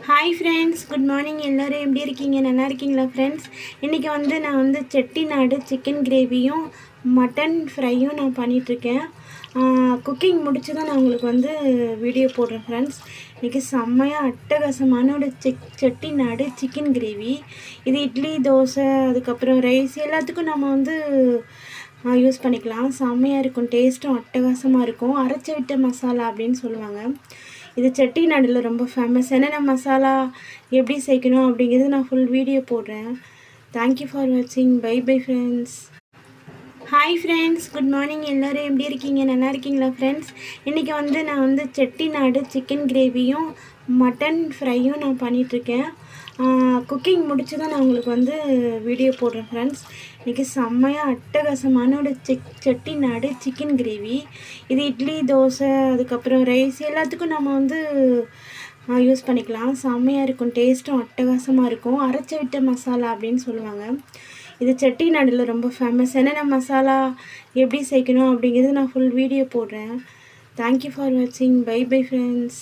Hi friends, good morning. எல்லோரும் எப்படி இருக்கீங்க? நல்லா இருக்கீங்களா ஃப்ரெண்ட்ஸ்? இன்றைக்கி நான் செட்டிநாடு சிக்கன் கிரேவியும் மட்டன் ஃப்ரையும் நான் பண்ணிகிட்ருக்கேன். குக்கிங் முடிச்சு தான் நான் உங்களுக்கு வீடியோ போடுறேன் ஃப்ரெண்ட்ஸ். இன்றைக்கி செம்மையாக அட்டகாசமான ஒரு செட்டிநாடு சிக்கன் கிரேவி. இது இட்லி, தோசை, அதுக்கப்புறம் ரைஸ் எல்லாத்துக்கும் நம்ம யூஸ் பண்ணிக்கலாம். செம்மையாக இருக்கும், டேஸ்ட்டும் அட்டகாசமாக இருக்கும். அரைச்சி விட்ட மசாலா அப்படின்னு சொல்லுவாங்க. இது செட்டிநாடில் ரொம்ப ஃபேமஸ். என்னென்ன மசாலா எப்படி சேர்க்கணும் அப்படிங்கிறது நான் ஃபுல் வீடியோ போடுறேன். தேங்க்யூ ஃபார் வாட்சிங். Bye bye friends. Hi friends, good morning. எல்லோரும் எப்படி இருக்கீங்க? நல்லா இருக்கீங்களா ஃப்ரெண்ட்ஸ்? இன்றைக்கி நான் செட்டிநாடு சிக்கன் கிரேவியும் மட்டன் ஃப்ரையும் நான் பண்ணிகிட்ருக்கேன். குக்கிங் முடிச்சு தான் நான் உங்களுக்கு வீடியோ போடுறேன் ஃப்ரெண்ட்ஸ். இன்றைக்கி செம்மையாக அட்டகாசமான ஒரு செட்டிநாடு சிக்கன் கிரேவி. இது இட்லி, தோசை, அதுக்கப்புறம் ரைஸ் எல்லாத்துக்கும் நம்ம யூஸ் பண்ணிக்கலாம். செம்மையாக இருக்கும், டேஸ்ட்டும் அட்டகாசமாக இருக்கும். அரைச்சி விட்ட மசாலா அப்படின்னு சொல்லுவாங்க. இது செட்டிநாடில் ரொம்ப ஃபேமஸ். என்னென்ன மசாலா எப்படி சேர்க்கணும் அப்படிங்கிறது நான் ஃபுல் வீடியோ போடுறேன். தேங்க்யூ ஃபார் வாட்சிங். Bye bye friends.